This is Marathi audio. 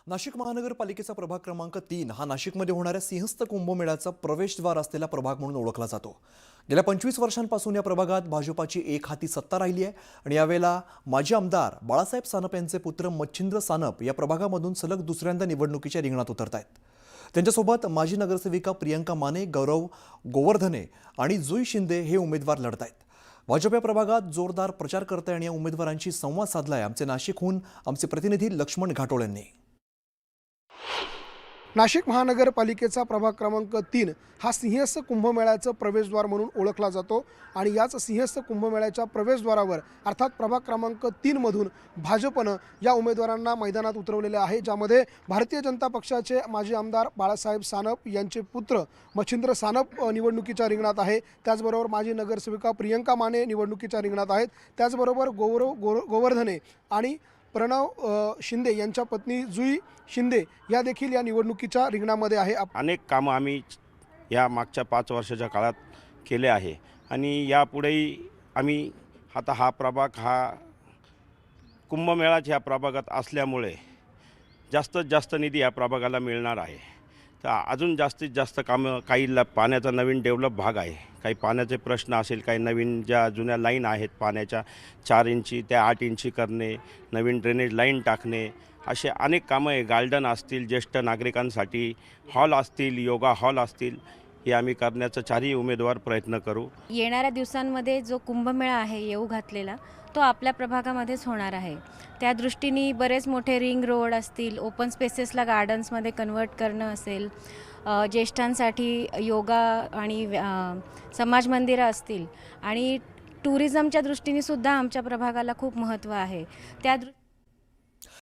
नाशिक महानगरपालिकेचा प्रभाग क्रमांक 3 हा नाशिकमध्ये होणाऱ्या सिंहस्थ कुंभमेळ्याचा प्रवेशद्वार असलेला प्रभाग म्हणून ओळखला जातो। गेल्या 25 वर्षांपासून या प्रभागात भाजपाची एक हाती सत्ता राहिली आहे आणि यावेळेला माजी आमदार बाळासाहेब सानप यांचे पुत्र मच्छिंद्र सानप या प्रभागामधून सलग दुसऱ्यांदा निवडणुकीच्या रिंगणात उतरतायत। त्यांच्यासोबत माजी नगरसेविका प्रियंका माने, गौरव गोवर्धने आणि जुई शिंदे हे उमेदवार लढतायत। भाजप या प्रभागात जोरदार प्रचार करताय आणि या उमेदवारांशी संवाद साधलाय आमचे नाशिकहून आमचे प्रतिनिधी लक्ष्मण घाटोळ यांनी। नाशिक महानगरपालिकेचा प्रभाग क्रमांक 3 हा सिंहस्थ कुंभमेळ्याचं प्रवेशद्वार म्हणून ओळखला जातो आणि याच सिंहस्थ कुंभमेळ्याच्या प्रवेशद्वारावर अर्थात प्रभाग क्रमांक 3 मधून भाजपनं या उमेदवारांना मैदानात उतरवलेले आहे, ज्यामध्ये भारतीय जनता पक्षाचे माजी आमदार बाळासाहेब सानप यांचे पुत्र मच्छिंद्र सानप निवडणुकीच्या रिंगणात आहे। त्याचबरोबर माजी नगरसेविका प्रियंका माने निवडणुकीच्या रिंगणात आहेत। त्याचबरोबर गोवर्धने आणि प्रणव शिंदे यांच्या पत्नी जुई शिंदे या देखील या निवडणुकीच्या रिंगणामध्ये आहे। अनेक कामं आम्ही या मागच्या 5 वर्षाच्या काळात केले आहे आणि यापुढेही आम्ही आता हा प्रभाग हा कुंभमेळाच्या प्रभागात असल्यामुळे जास्तीत जास्त निधी या प्रभागाला मिळणार आहे। तर अजून जास्तीत जास्त कामं, काही पाण्याचा नवीन डेव्हलप भाग आहे, काही पाण्याचे प्रश्न असेल, काही नवीन ज्या जुन्या लाईन आहेत पाण्याच्या 4 इंची त्या 8 इंची करणे, नवीन ड्रेनेज लाईन टाकणे, असे अनेक कामं आहे। गार्डन असतील, ज्येष्ठ नागरिकांसाठी हॉल असतील, योगा हॉल असतील, हे आम्ही करण्याचा 4ही उमेदवार प्रयत्न करू। येणाऱ्या दिवसांमध्ये जो कुंभमेळा आहे येऊ घातलेला तो आपल्या प्रभागामध्येच होणार आहे। त्या दृष्टीने बरेच मोठे रिंग रोड असतील, ओपन स्पेसेसला गार्डन्समध्ये कन्वर्ट करणं असेल, ज्येष्ठांसाठी योगा आणि समाज मंदिरं असतील आणि टुरिझमच्या दृष्टीने सुद्धा आमच्या प्रभागाला खूप महत्त्व आहे।